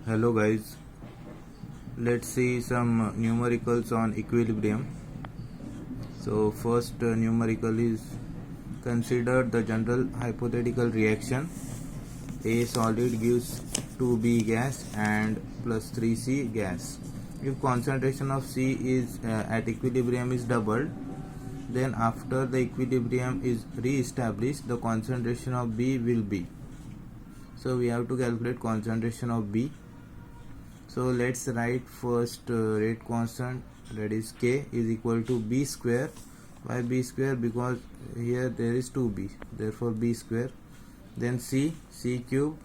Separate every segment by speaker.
Speaker 1: Hello guys, let's see some numericals on equilibrium. So first numerical is, consider the general hypothetical reaction. A solid gives 2B gas and plus 3C gas. If concentration of C is at equilibrium is doubled, then after the equilibrium is re-established, the concentration of B will be. So we have to calculate concentration of B. So let's write first rate constant, that is K is equal to B square. Why B square? Because here there is 2B, therefore B square. Then C cube.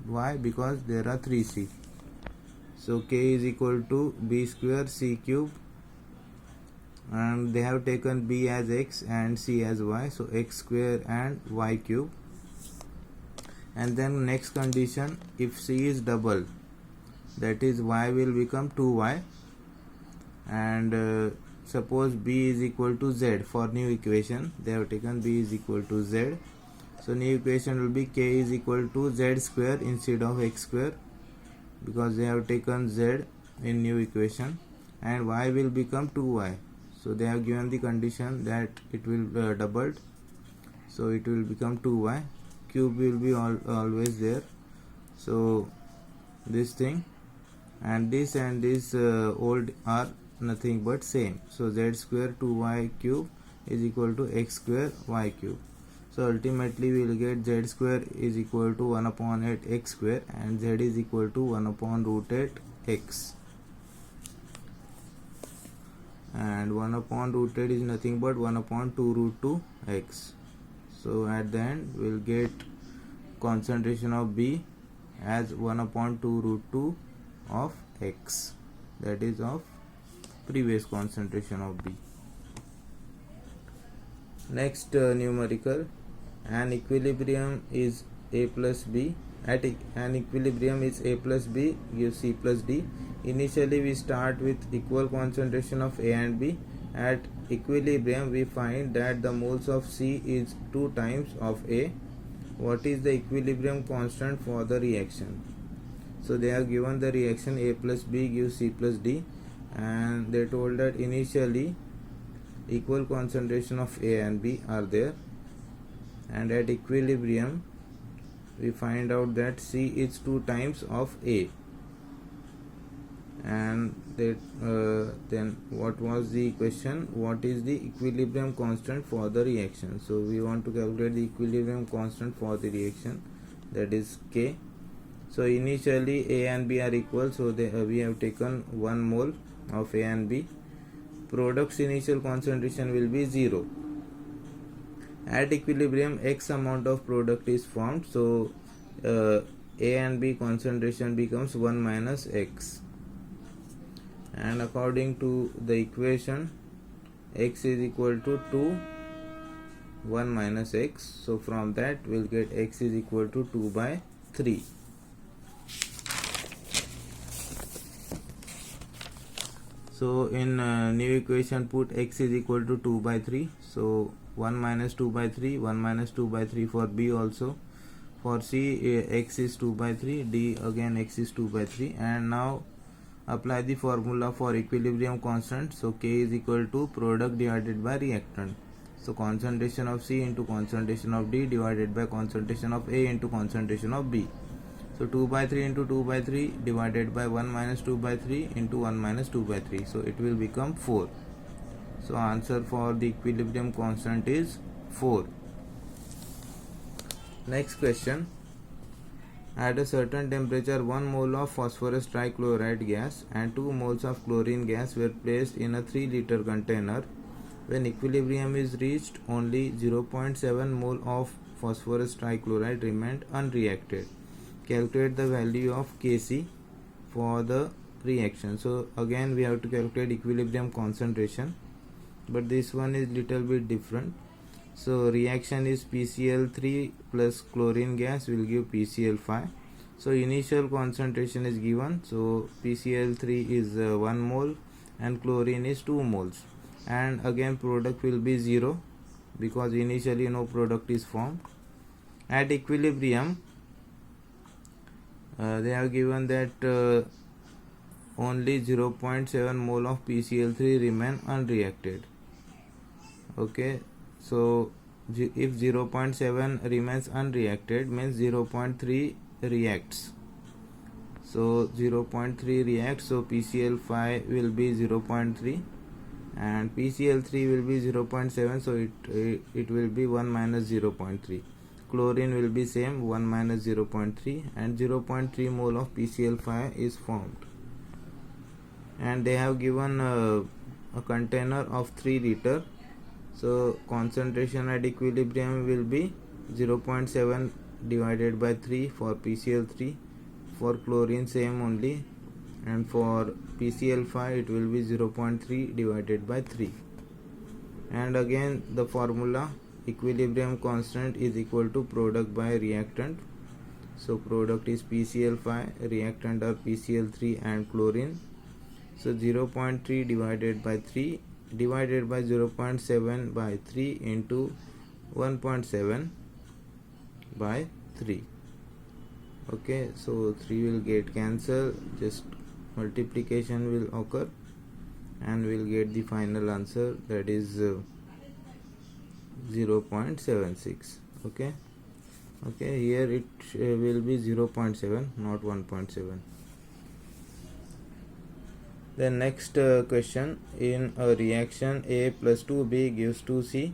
Speaker 1: Why? Because there are 3C. So K is equal to B square C cube, and they have taken B as X and C as Y, so X square and Y cube. And then next condition, if C is double, that is Y will become 2Y, and suppose B is equal to Z. For new equation they have taken B is equal to Z, so new equation will be K is equal to Z square instead of X square, because they have taken Z in new equation, and Y will become 2Y. So they have given the condition that it will doubled, so it will become 2Y. Cube will be always there, so this thing and this old are nothing but same. So Z square 2Y cube is equal to X square Y cube. So ultimately we will get Z square is equal to 1 upon 8 X square, and Z is equal to 1 upon root 8 X, and 1 upon root 8 is nothing but 1 upon 2 root 2 X. So at the end we will get concentration of B as 1 upon 2 root 2 of X, that is of previous concentration of B. Next numerical, an equilibrium is A plus B. At an equilibrium is A plus B gives C plus D. Initially we start with equal concentration of A and B. At equilibrium we find that the moles of C is 2 times of A. What is the equilibrium constant for the reaction? So they have given the reaction A plus B gives C plus D, and they told that initially equal concentration of A and B are there, and at equilibrium we find out that C is 2 times of A, and that then what was the question? What is the equilibrium constant for the reaction? So we want to calculate the equilibrium constant for the reaction, that is K. So initially A and B are equal, so we have taken 1 mole of A and B. Product's initial concentration will be 0. At equilibrium X amount of product is formed, so A and B concentration becomes 1 minus X, and according to the equation X is equal to 2 1 minus X, so from that we'll get X is equal to 2 by 3. So in new equation put X is equal to 2 by 3, so 1 minus 2 by 3, 1 minus 2 by 3 for B also. For C X is 2 by 3, D again X is 2 by 3, and now apply the formula for equilibrium constant. So K is equal to product divided by reactant. So concentration of C into concentration of D divided by concentration of A into concentration of B. So 2 by 3 into 2 by 3 divided by 1 minus 2 by 3 into 1 minus 2 by 3. So it will become 4. So answer for the equilibrium constant is 4. Next question. At a certain temperature 1 mole of phosphorus trichloride gas and 2 moles of chlorine gas were placed in a 3 liter container. When equilibrium is reached, only 0.7 mole of phosphorus trichloride remained unreacted. Calculate the value of Kc for the reaction. So again we have to calculate equilibrium concentration, but this one is little bit different. So reaction is PCl3 plus chlorine gas will give PCl5. So initial concentration is given, so PCl3 is 1 mole and chlorine is 2 moles, and again product will be 0 because initially no product is formed. At equilibrium they have given that only 0.7 mole of PCl3 remain unreacted. Okay, so if 0.7 remains unreacted means 0.3 reacts. So 0.3 reacts, so PCl5 will be 0.3 and PCl3 will be 0.7, so it will be 1 minus 0.3. Chlorine will be same, 1 minus 0.3, and 0.3 mole of PCl5 is formed. And they have given a container of 3 liter. So concentration at equilibrium will be 0.7 divided by 3 for PCl3. For chlorine same only, and for PCl5 it will be 0.3 divided by 3. And again the formula, equilibrium constant is equal to product by reactant. So product is PCl5, reactant are PCl3 and chlorine. So 0.3 divided by 3 divided by 0.7 by 3 into 1.7 by 3. Okay, so 3 will get cancelled, just multiplication will occur and we'll get the final answer, that is 0.76. okay, here it will be 0.7, not 1.7. The next question, in a reaction A plus 2B gives 2C,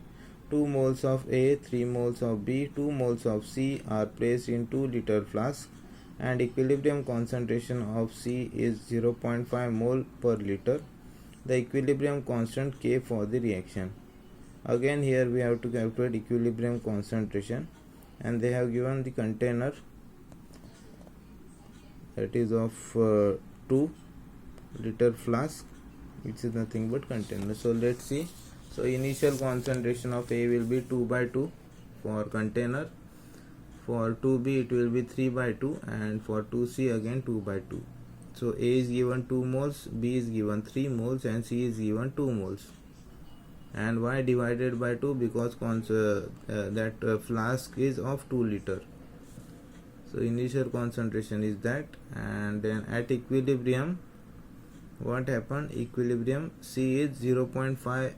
Speaker 1: 2 moles of A, 3 moles of B, 2 moles of C are placed in 2 liter flask and equilibrium concentration of C is 0.5 mole per liter. The equilibrium constant K for the reaction. Again here we have to calculate equilibrium concentration, and they have given the container, that is of 2 liter flask, which is nothing but container. So let's see. So initial concentration of A will be 2 by 2 for container, for 2B it will be 3 by 2, and for 2C again 2 by 2. So A is given 2 moles, B is given 3 moles and C is given 2 moles. And why divided by 2? Because that flask is of 2 liter. So initial concentration is that, and then at equilibrium what happened, equilibrium C is 0.5.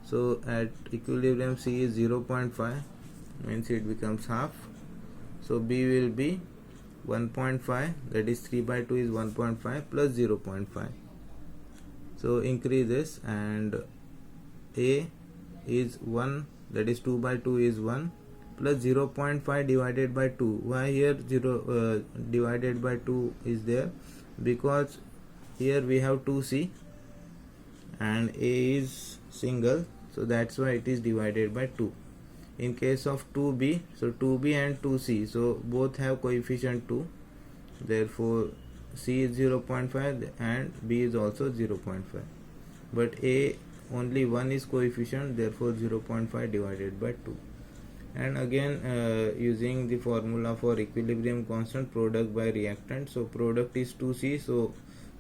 Speaker 1: so at equilibrium C is 0.5, means it becomes half. So B will be 1.5, that is 3 by 2 is 1.5 plus 0.5. So increases, and A is 1, that is 2 by 2 is 1 plus 0.5 divided by 2. Why here 0 divided by 2 is there? Because here we have 2C and A is single, so that's why it is divided by 2. In case of 2B, so 2B and 2C, so both have coefficient 2, therefore C is 0.5 and B is also 0.5, but A only 1 is coefficient, therefore 0.5 divided by 2. And again using the formula for equilibrium constant, product by reactant, so product is 2C, so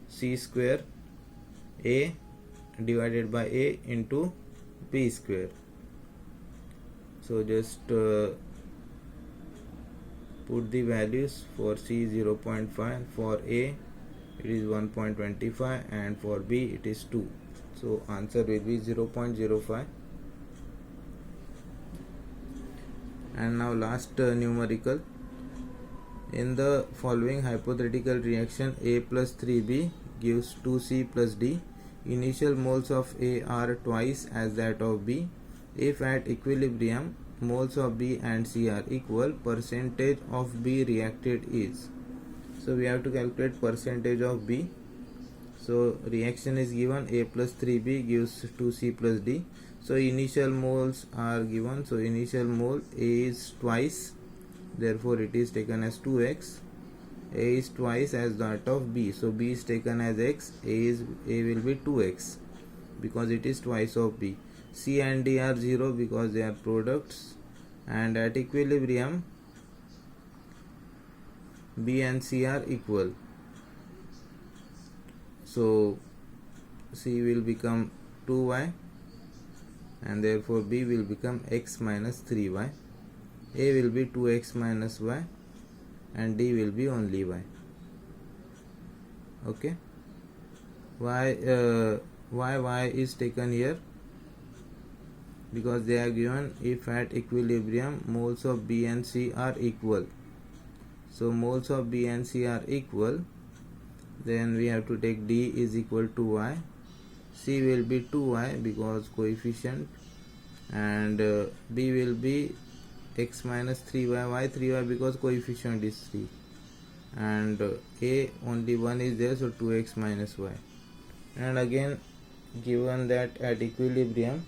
Speaker 1: C square A divided by A into B square. So just put the values. For C 0.5, for A it is 1.25 and for B it is 2. So answer will be 0.05. And now last numerical. In the following hypothetical reaction, A plus 3B gives 2C plus D. Initial moles of A are twice as that of B. If at equilibrium moles of B and C are equal, percentage of B reacted is. So we have to calculate percentage of B. So reaction is given, A plus 3B gives 2C plus D. So initial moles are given, so initial mole A is twice, therefore it is taken as 2x. A is twice as that of B, so B is taken as x, A will be 2x because it is twice of B. C and D are 0 because they are products, and at equilibrium B and C are equal, so C will become 2y and therefore B will become x minus 3y. A will be 2x minus y and D will be only Y. Okay, why Y is taken here? Because they are given if at equilibrium moles of B and C are equal. So moles of B and C are equal, then we have to take D is equal to Y. C will be 2Y because coefficient, and B will be x minus 3y. Why 3y? Because coefficient is 3, and A only 1 is there, so 2x minus y. And again, given that at equilibrium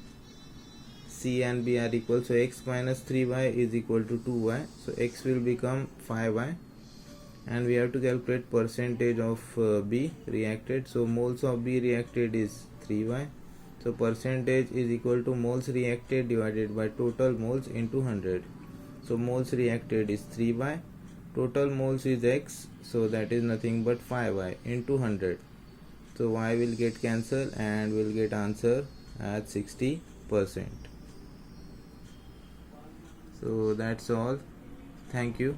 Speaker 1: C and B are equal, so x minus 3y is equal to 2y, so x will become 5y, and we have to calculate percentage of B reacted. So moles of B reacted is 3y, so percentage is equal to moles reacted divided by total moles into 100. So moles reacted is 3y, total moles is x, so that is nothing but 5y into 100. So y will get cancelled and we'll get answer at 60%. So that's all. Thank you.